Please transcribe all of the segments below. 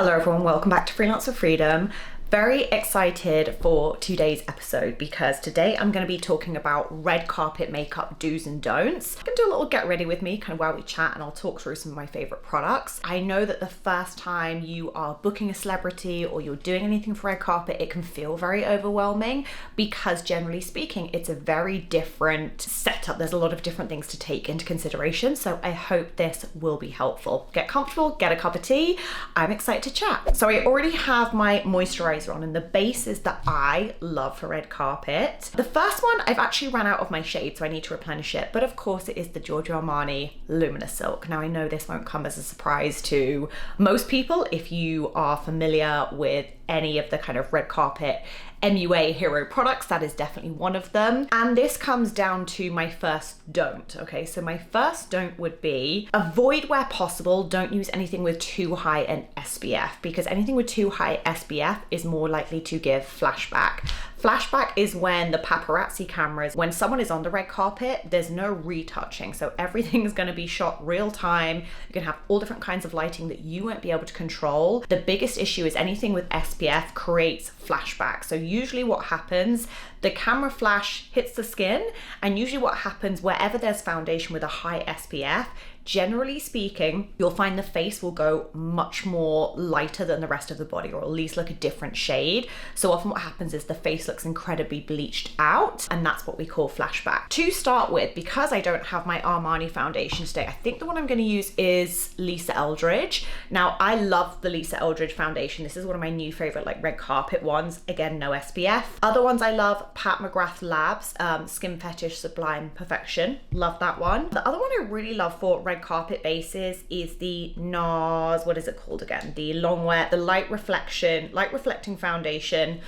Hello everyone, welcome back to Freelance for Freedom. Very excited for today's episode because today I'm going to be talking about red carpet makeup do's and don'ts. I'm going to do a little get ready with me kind of while we chat, and I'll talk through some of my favorite products. I know that the first time you are booking a celebrity or you're doing anything for red carpet, it can feel very overwhelming because generally speaking, it's a very different setup. There's a lot of different things to take into consideration. So I hope this will be helpful. Get comfortable, get a cup of tea. I'm excited to chat. So I already have my moisturizer on, and the bases that I love for red carpet. The first one, I've actually ran out of my shade, so I need to replenish it, but of course it is the Giorgio Armani Luminous Silk. Now I know this won't come as a surprise to most people if you are familiar with any of the kind of red carpet MUA hero products. That is definitely one of them. And this comes down to my first don't. Okay, so my first don't would be avoid where possible. Don't use anything with too high an SPF, because anything with too high SPF is more likely to give flashback. Flashback is when the paparazzi cameras, when someone is on the red carpet, there's no retouching. So everything is going to be shot real time. You can have all different kinds of lighting that you won't be able to control. The biggest issue is anything with SPF creates flashback. So usually what happens, the camera flash hits the skin, and usually what happens wherever there's foundation with a high SPF, generally speaking, you'll find the face will go much more lighter than the rest of the body, or at least look a different shade. So often what happens is the face looks incredibly bleached out, and that's what we call flashback. To start with, because I don't have my Armani foundation today, I think the one I'm going to use is Lisa Eldridge. Now, I love the Lisa Eldridge foundation. This is one of my new favorite like red carpet ones. Again, no SPF. Other ones I love, Pat McGrath Labs, Skin Fetish Sublime Perfection. Love that one. The other one I really love for red carpet bases is the NARS, what is it called again? The Longwear, the light reflecting foundation.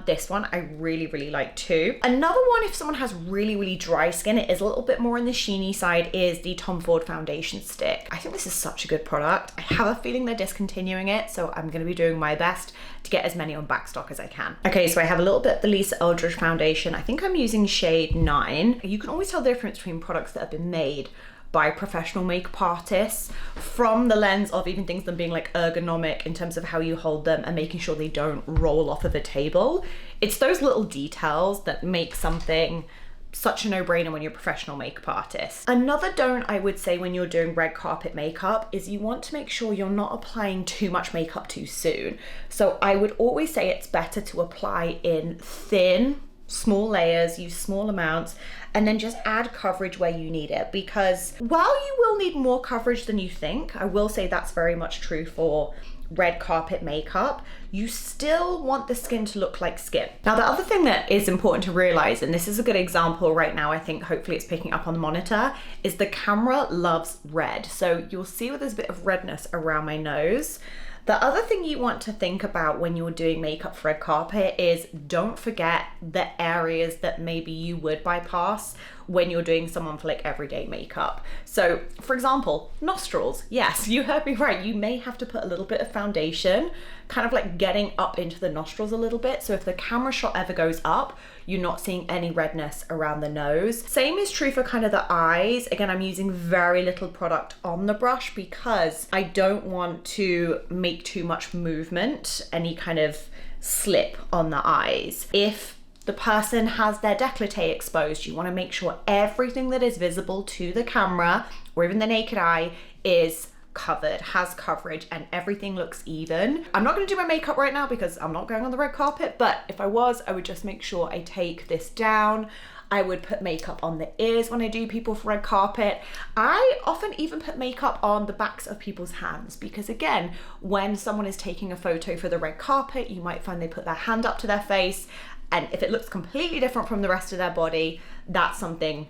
This one I really like too. Another one, if someone has really dry skin, it is a little bit more on the sheeny side, is the Tom Ford foundation stick. I think this is such a good product. I have a feeling they're discontinuing it, so I'm going to be doing my best to get as many on backstock as I can. Okay, so I have a little bit of the Lisa Eldridge foundation. I think I'm using shade 9. You can always tell the difference between products that have been made by professional makeup artists from the lens of even things them being like ergonomic in terms of how you hold them and making sure they don't roll off of a table. It's those little details that make something such a no-brainer when you're a professional makeup artist. Another don't I would say when you're doing red carpet makeup is you want to make sure you're not applying too much makeup too soon. So I would always say it's better to apply in thin, small layers, use small amounts, and then just add coverage where you need it, because while you will need more coverage than you think, I will say that's very much true for red carpet makeup, you still want the skin to look like skin. Now, the other thing that is important to realize, and this is a good example right now, I think hopefully it's picking up on the monitor, is the camera loves red. So you'll see where there's a bit of redness around my nose. The other thing you want to think about when you're doing makeup for red carpet is don't forget the areas that maybe you would bypass when you're doing someone for like everyday makeup. So for example, nostrils. Yes, you heard me right. You may have to put a little bit of foundation, kind of like getting up into the nostrils a little bit. So if the camera shot ever goes up, you're not seeing any redness around the nose. Same is true for kind of the eyes. Again, I'm using very little product on the brush because I don't want to make too much movement, any kind of slip on the eyes. If the person has their décolleté exposed, you want to make sure everything that is visible to the camera or even the naked eye is covered, has coverage, and everything looks even. I'm not going to do my makeup right now because I'm not going on the red carpet, but if I was, I would just make sure I take this down. I would put makeup on the ears when I do people for red carpet. I often even put makeup on the backs of people's hands because again, when someone is taking a photo for the red carpet, you might find they put their hand up to their face, and if it looks completely different from the rest of their body, that's something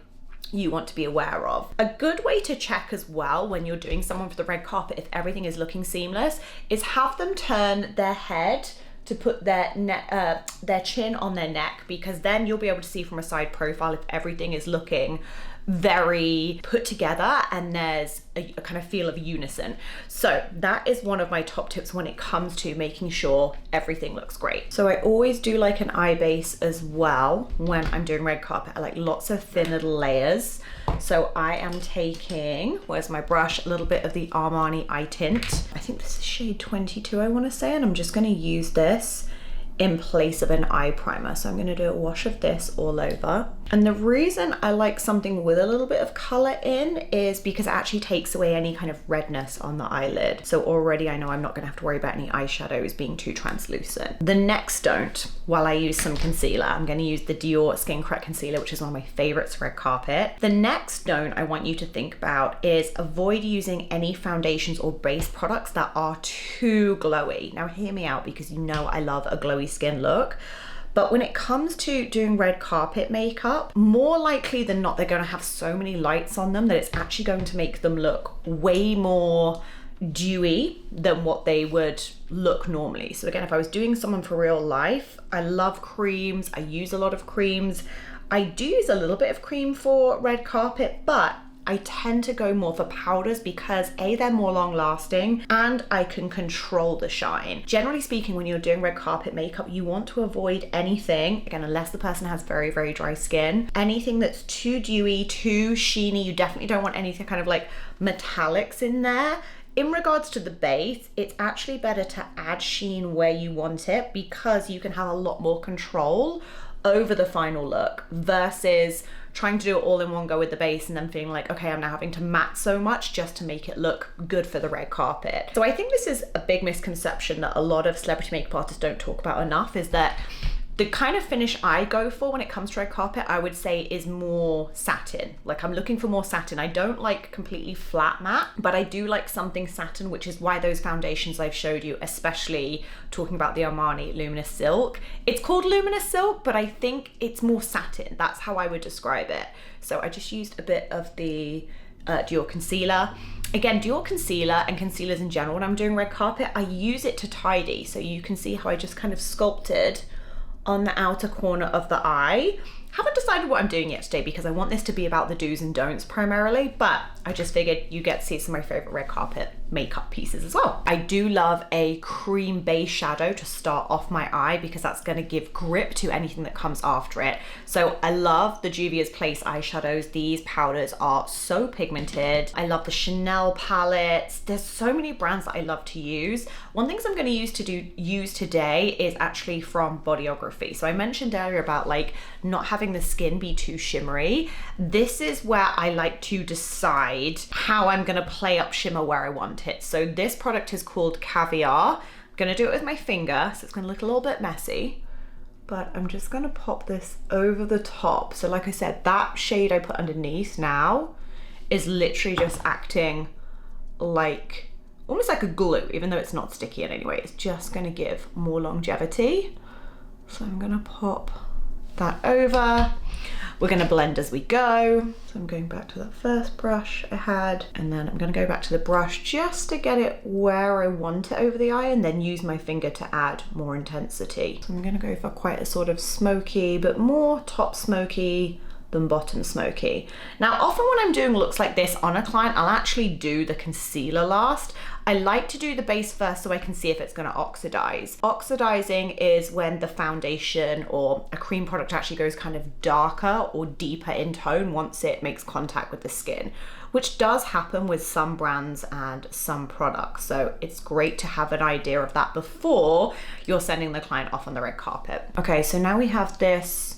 you want to be aware of. A good way to check as well when you're doing someone for the red carpet if everything is looking seamless is have them turn their head to put their chin on their neck, because then you'll be able to see from a side profile if everything is looking very put together and there's a kind of feel of unison. So that is one of my top tips when it comes to making sure everything looks great. So I always do like an eye base as well when I'm doing red carpet. I like lots of thin little layers. So I am taking, where's my brush, a little bit of the Armani eye tint. I think this is shade 22, I want to say, and I'm just going to use this in place of an eye primer. So I'm going to do a wash of this all over. And the reason I like something with a little bit of color in is because it actually takes away any kind of redness on the eyelid. So already I know I'm not going to have to worry about any eyeshadows being too translucent. The next don't, while I use some concealer, I'm going to use the Dior Skin Correct Concealer, which is one of my favorites for red carpet. The next don't I want you to think about is avoid using any foundations or base products that are too glowy. Now hear me out, because you know I love a glowy skin look. But when it comes to doing red carpet makeup, more likely than not, they're going to have so many lights on them that it's actually going to make them look way more dewy than what they would look normally. So again, if I was doing someone for real life, I love creams. I use a lot of creams. I do use a little bit of cream for red carpet, but I tend to go more for powders because A, they're more long lasting and I can control the shine. Generally speaking, when you're doing red carpet makeup, you want to avoid anything, again, unless the person has very, very dry skin, anything that's too dewy, too sheeny. You definitely don't want anything kind of like metallics in there. In regards to the base, it's actually better to add sheen where you want it because you can have a lot more control over the final look versus trying to do it all in one go with the base and then feeling like, okay, I'm now having to matte so much just to make it look good for the red carpet. So I think this is a big misconception that a lot of celebrity makeup artists don't talk about enough, is that the kind of finish I go for when it comes to red carpet, I would say, is more satin. Like, I'm looking for more satin. I don't like completely flat matte, but I do like something satin, which is why those foundations I've showed you, especially talking about the Armani Luminous Silk. It's called Luminous Silk, but I think it's more satin. That's how I would describe it. So I just used a bit of the Dior concealer. Again, Dior concealer and concealers in general, when I'm doing red carpet, I use it to tidy. So you can see how I just kind of sculpted on the outer corner of the eye. Haven't decided what I'm doing yet today because I want this to be about the do's and don'ts primarily, but I just figured you get to see some of my favorite red carpet makeup pieces as well. I do love a cream base shadow to start off my eye because that's going to give grip to anything that comes after it. So I love the Juvia's Place eyeshadows. These powders are so pigmented. I love the Chanel palettes. There's so many brands that I love to use. One thing I'm going to use today is actually from Bodyography. So I mentioned earlier about like not having the skin be too shimmery. This is where I like to decide how I'm going to play up shimmer where I want it. So this product is called Caviar. I'm going to do it with my finger, so it's going to look a little bit messy, but I'm just going to pop this over the top. So like I said, that shade I put underneath now is literally just acting like almost like a glue, even though it's not sticky in any way. It's just going to give more longevity. So I'm going to pop that over. We're going to blend as we go. So I'm going back to that first brush I had, and then I'm going to go back to the brush just to get it where I want it over the eye, and then use my finger to add more intensity. So I'm going to go for quite a sort of smoky, but more top smoky than bottom smoky. Now, often when I'm doing looks like this on a client, I'll actually do the concealer last. I like to do the base first so I can see if it's going to oxidize. Oxidizing is when the foundation or a cream product actually goes kind of darker or deeper in tone once it makes contact with the skin, which does happen with some brands and some products. So it's great to have an idea of that before you're sending the client off on the red carpet. Okay, so now we have this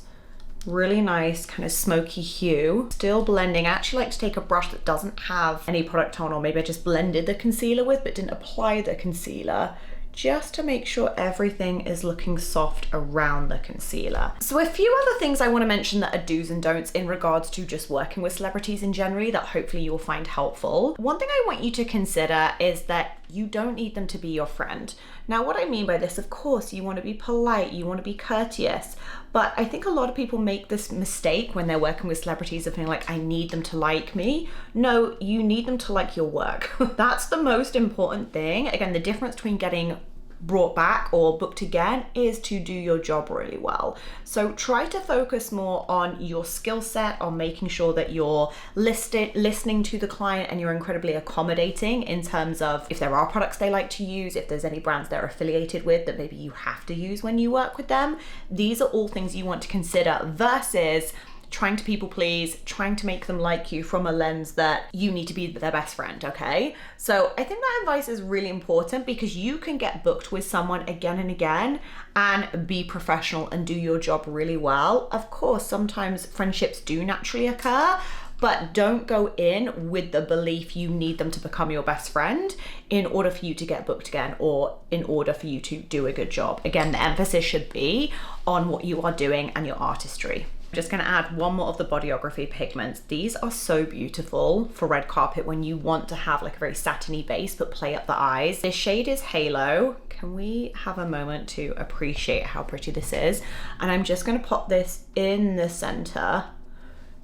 really nice kind of smoky hue. Still blending. I actually like to take a brush that doesn't have any product on, or maybe I just blended the concealer with but didn't apply the concealer, just to make sure everything is looking soft around the concealer. So a few other things I want to mention that are do's and don'ts in regards to just working with celebrities in general that hopefully you'll find helpful. One thing I want you to consider is that you don't need them to be your friend. Now, what I mean by this, of course, you want to be polite, you want to be courteous, but I think a lot of people make this mistake when they're working with celebrities of feeling like, I need them to like me. No, you need them to like your work. That's the most important thing. Again, the difference between getting brought back or booked again is to do your job really well. So try to focus more on your skill set, on making sure that you're listening to the client and you're incredibly accommodating in terms of if there are products they like to use, if there's any brands they're affiliated with that maybe you have to use when you work with them. These are all things you want to consider versus trying to people please, trying to make them like you from a lens that you need to be their best friend, okay? So I think that advice is really important because you can get booked with someone again and again and be professional and do your job really well. Of course, sometimes friendships do naturally occur, but don't go in with the belief you need them to become your best friend in order for you to get booked again or in order for you to do a good job. Again, the emphasis should be on what you are doing and your artistry. I'm just gonna add one more of the Bodyography pigments. These are so beautiful for red carpet when you want to have like a very satiny base but play up the eyes. This shade is Halo. Can we have a moment to appreciate how pretty this is? And I'm just gonna pop this in the center.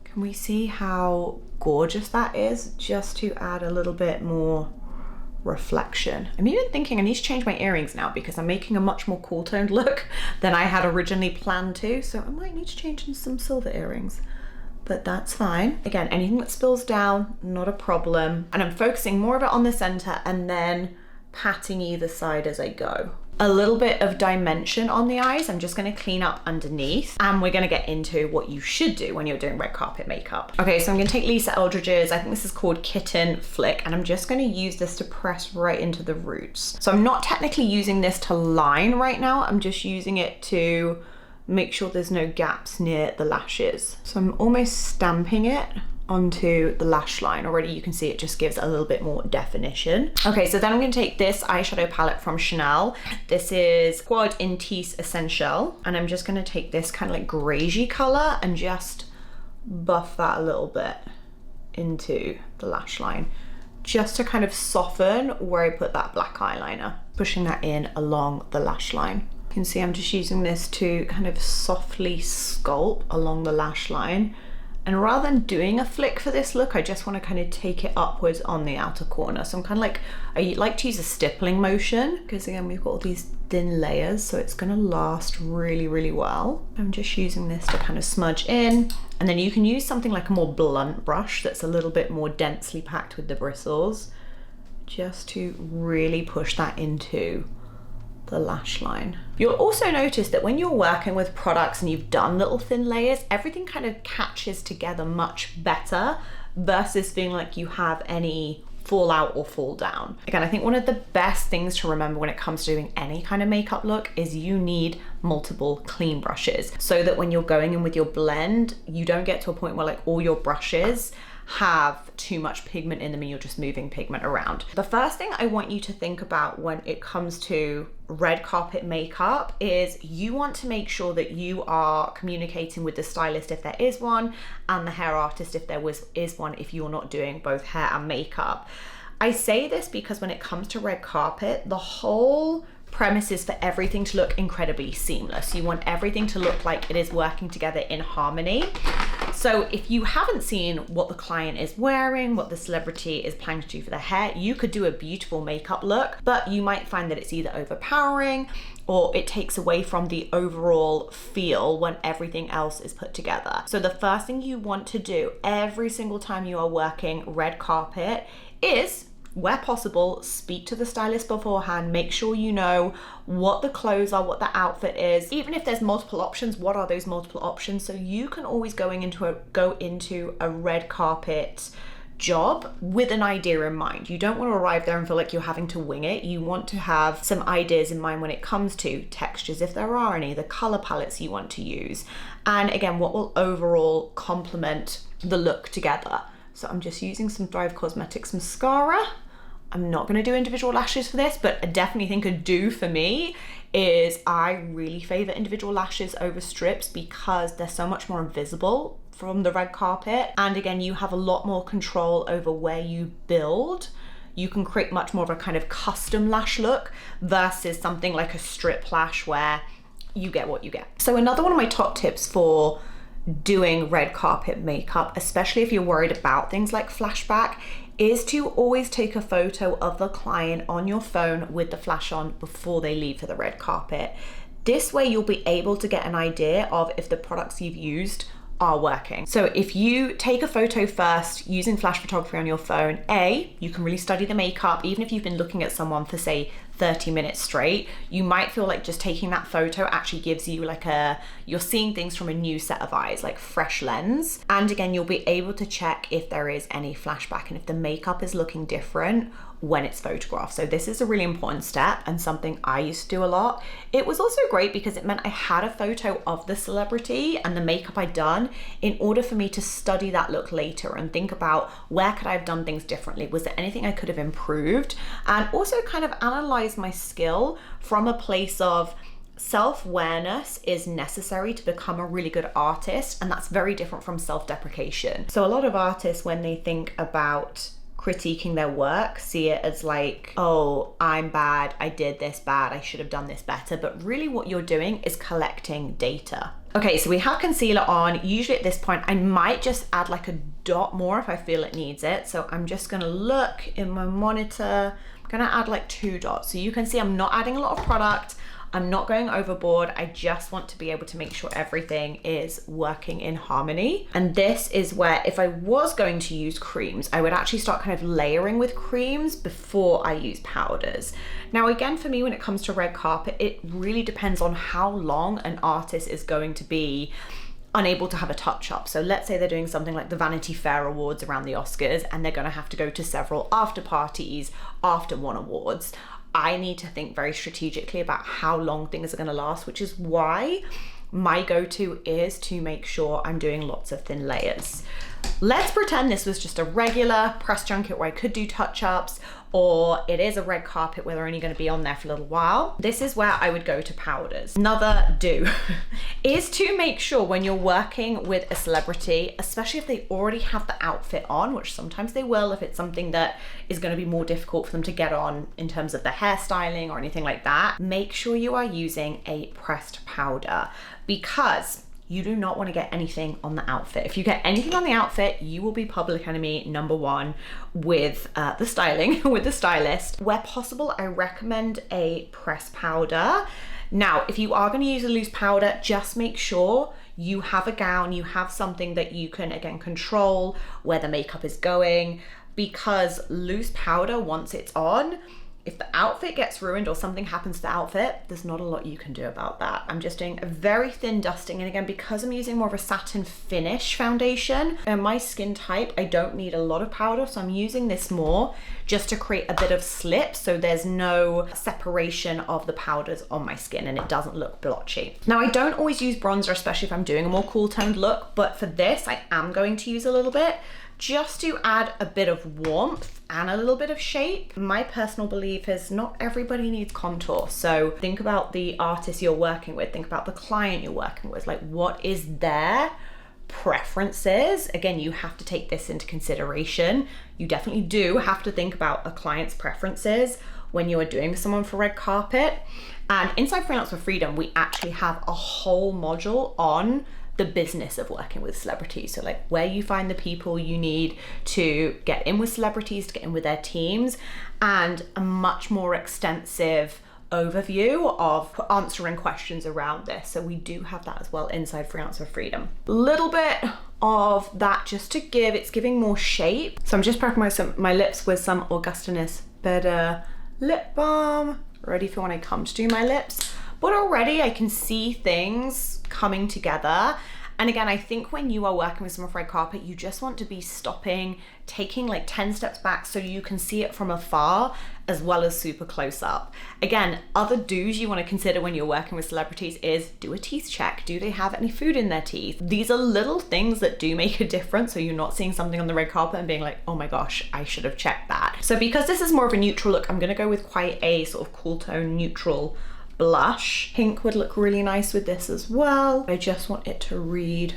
Can we see how gorgeous that is? Just to add a little bit more reflection. I'm even thinking I need to change my earrings now because I'm making a much more cool toned look than I had originally planned to. So I might need to change in some silver earrings, but that's fine. Again, anything that spills down, not a problem. And I'm focusing more of it on the center and then patting either side as I go. A little bit of dimension on the eyes. I'm just gonna clean up underneath and we're gonna get into what you should do when you're doing red carpet makeup. Okay, so I'm gonna take Lisa Eldridge's, I think this is called Kitten Flick, and I'm just gonna use this to press right into the roots. So I'm not technically using this to line right now, I'm just using it to make sure there's no gaps near the lashes. So I'm almost stamping it onto the lash line. Already you can see it just gives a little bit more definition. Okay, so then I'm going to take this eyeshadow palette from Chanel. This is Quad Intisse Essential, and I'm just going to take this kind of like greigey color and just buff that a little bit into the lash line, just to kind of soften where I put that black eyeliner, pushing that in along the lash line. You can see I'm just using this to kind of softly sculpt along the lash line. And rather than doing a flick for this look, I just want to kind of take it upwards on the outer corner. So I'm kind of like, I like to use a stippling motion because again, we've got all these thin layers, so it's going to last really, really well. I'm just using this to kind of smudge in. And then you can use something like a more blunt brush that's a little bit more densely packed with the bristles, just to really push that into the lash line. You'll also notice that when you're working with products and you've done little thin layers, everything kind of catches together much better versus feeling like you have any fallout or fall down. Again, I think one of the best things to remember when it comes to doing any kind of makeup look is you need multiple clean brushes so that when you're going in with your blend, you don't get to a point where like all your brushes have too much pigment in them and you're just moving pigment around. The first thing I want you to think about when it comes to red carpet makeup is you want to make sure that you are communicating with the stylist if there is one and the hair artist if there is one, if you're not doing both hair and makeup. I say this because when it comes to red carpet, the whole premise is for everything to look incredibly seamless. You want everything to look like it is working together in harmony. So if you haven't seen what the client is wearing, what the celebrity is planning to do for their hair, you could do a beautiful makeup look, but you might find that it's either overpowering or it takes away from the overall feel when everything else is put together. So the first thing you want to do every single time you are working red carpet is, where possible, speak to the stylist beforehand, make sure you know what the clothes are, what the outfit is. Even if there's multiple options, what are those multiple options? So you can always go into a red carpet job with an idea in mind. You don't want to arrive there and feel like you're having to wing it. You want to have some ideas in mind when it comes to textures, if there are any, the color palettes you want to use, and again, what will overall complement the look together. So I'm just using some Thrive Cosmetics mascara. I'm not gonna do individual lashes for this, but I definitely think a do for me is I really favor individual lashes over strips because they're so much more invisible from the red carpet. And again, you have a lot more control over where you build. You can create much more of a kind of custom lash look versus something like a strip lash where you get what you get. So another one of my top tips for doing red carpet makeup, especially if you're worried about things like flashback, is to always take a photo of the client on your phone with the flash on before they leave for the red carpet. This way you'll be able to get an idea of if the products you've used are working. So if you take a photo first using flash photography on your phone, you can really study the makeup. Even if you've been looking at someone for say 30 minutes straight, you might feel like just taking that photo actually gives you like you're seeing things from a new set of eyes, like fresh lens. And again, you'll be able to check if there is any flashback and if the makeup is looking different when it's photographed. So this is a really important step and something I used to do a lot. It was also great because it meant I had a photo of the celebrity and the makeup I'd done in order for me to study that look later and think about where could I have done things differently? Was there anything I could have improved? And also kind of analyze my skill from a place of self-awareness is necessary to become a really good artist, and that's very different from self-deprecation. So a lot of artists, when they think about critiquing their work, see it as like, oh, I'm bad, I did this bad, I should have done this better. But really what you're doing is collecting data. Okay, so we have concealer on. Usually at this point, I might just add like a dot more if I feel it needs it. So I'm just gonna look in my monitor. I'm gonna add like 2 dots. So you can see I'm not adding a lot of product. I'm not going overboard. I just want to be able to make sure everything is working in harmony. And this is where if I was going to use creams, I would actually start kind of layering with creams before I use powders. Now, again, for me, when it comes to red carpet, it really depends on how long an artist is going to be unable to have a touch up. So let's say they're doing something like the Vanity Fair Awards around the Oscars and they're going to have to go to several after parties after one awards. I need to think very strategically about how long things are going to last, which is why my go-to is to make sure I'm doing lots of thin layers. Let's pretend this was just a regular press junket where I could do touch-ups, or it is a red carpet where they're only going to be on there for a little while. This is where I would go to powders. Another do is to make sure when you're working with a celebrity, especially if they already have the outfit on, which sometimes they will if it's something that is going to be more difficult for them to get on in terms of the hairstyling or anything like that, make sure you are using a pressed powder, because you do not want to get anything on the outfit. If you get anything on the outfit, you will be public enemy #1 with the styling, with the stylist. Where possible, I recommend a pressed powder. Now, if you are going to use a loose powder, just make sure you have a gown, you have something that you can, again, control where the makeup is going, because loose powder, once it's on, if the outfit gets ruined or something happens to the outfit, there's not a lot you can do about that. I'm just doing a very thin dusting. And again, because I'm using more of a satin finish foundation and my skin type, I don't need a lot of powder. So I'm using this more just to create a bit of slip so there's no separation of the powders on my skin and it doesn't look blotchy. Now, I don't always use bronzer, especially if I'm doing a more cool toned look, but for this, I am going to use a little bit just to add a bit of warmth and a little bit of shape. My personal belief is not everybody needs contour. So think about the artist you're working with, think about the client you're working with, like what is their preferences? Again, you have to take this into consideration. You definitely do have to think about a client's preferences when you are doing with someone for red carpet. And inside Freelance with Freedom, we actually have a whole module on the business of working with celebrities. So like where you find the people you need to get in with celebrities, to get in with their teams, and a much more extensive overview of answering questions around this. So we do have that as well inside Freelance with Freedom. Little bit of that just to give, it's giving more shape. So I'm just prepping my lips with some Augustinus Better lip balm, ready for when I come to do my lips. But already I can see things coming together. And again, I think when you are working with someone for red carpet, you just want to be stopping, taking like 10 steps back so you can see it from afar as well as super close up. Again, other do's you want to consider when you're working with celebrities is do a teeth check. Do they have any food in their teeth? These are little things that do make a difference. So you're not seeing something on the red carpet and being like, oh my gosh, I should have checked that. So because this is more of a neutral look, I'm going to go with quite a sort of cool tone neutral blush. Pink would look really nice with this as well. I just want it to read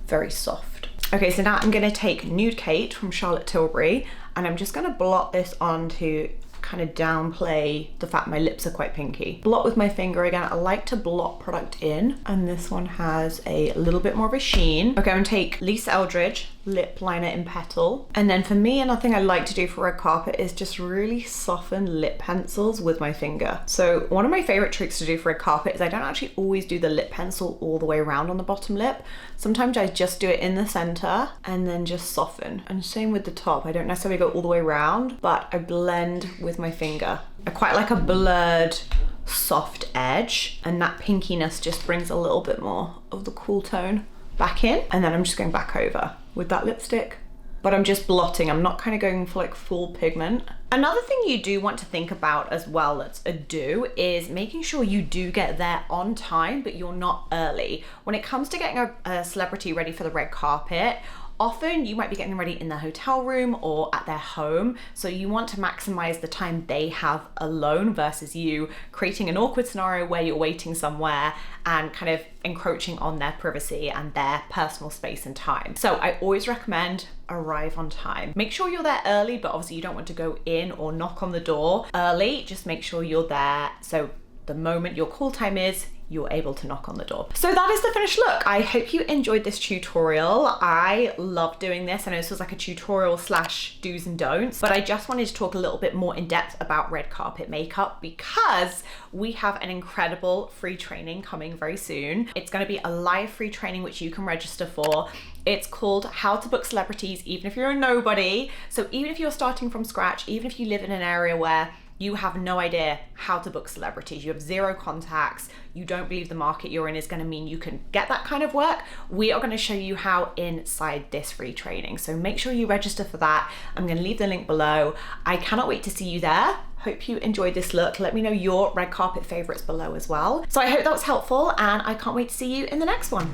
very soft. Okay, so now I'm gonna take Nude Kate from Charlotte Tilbury and I'm just gonna blot this on to kind of downplay the fact my lips are quite pinky. Blot with my finger again. I like to blot product in, and this one has a little bit more of a sheen. Okay, I'm gonna take Lisa Eldridge lip liner in Petal. And then for me, another thing I like to do for red carpet is just really soften lip pencils with my finger. So one of my favorite tricks to do for red carpet is I don't actually always do the lip pencil all the way around on the bottom lip. Sometimes I just do it in the center and then just soften. And same with the top. I don't necessarily go all the way around, but I blend with my finger. I quite like a blurred, soft edge, and that pinkiness just brings a little bit more of the cool tone back in. And then I'm just going back over with that lipstick, but I'm just blotting. I'm not kind of going for like full pigment. Another thing you do want to think about as well, that's a do, is making sure you do get there on time, but you're not early. When it comes to getting a celebrity ready for the red carpet, often you might be getting them ready in their hotel room or at their home. So you want to maximize the time they have alone versus you creating an awkward scenario where you're waiting somewhere and kind of encroaching on their privacy and their personal space and time. So I always recommend arrive on time. Make sure you're there early, but obviously you don't want to go in or knock on the door early. Just make sure you're there so the moment your call time is, you're able to knock on the door. So that is the finished look. I hope you enjoyed this tutorial. I love doing this. I know this was like a tutorial slash do's and don'ts, but I just wanted to talk a little bit more in depth about red carpet makeup because we have an incredible free training coming very soon. It's gonna be a live free training which you can register for. It's called How to Book Celebrities Even If You're a Nobody. So even if you're starting from scratch, even if you live in an area where you have no idea how to book celebrities, you have zero contacts, you don't believe the market you're in is going to mean you can get that kind of work, we are going to show you how inside this free training. So make sure you register for that. I'm going to leave the link below. I cannot wait to see you there. Hope you enjoyed this look. Let me know your red carpet favorites below as well. So I hope that was helpful and I can't wait to see you in the next one.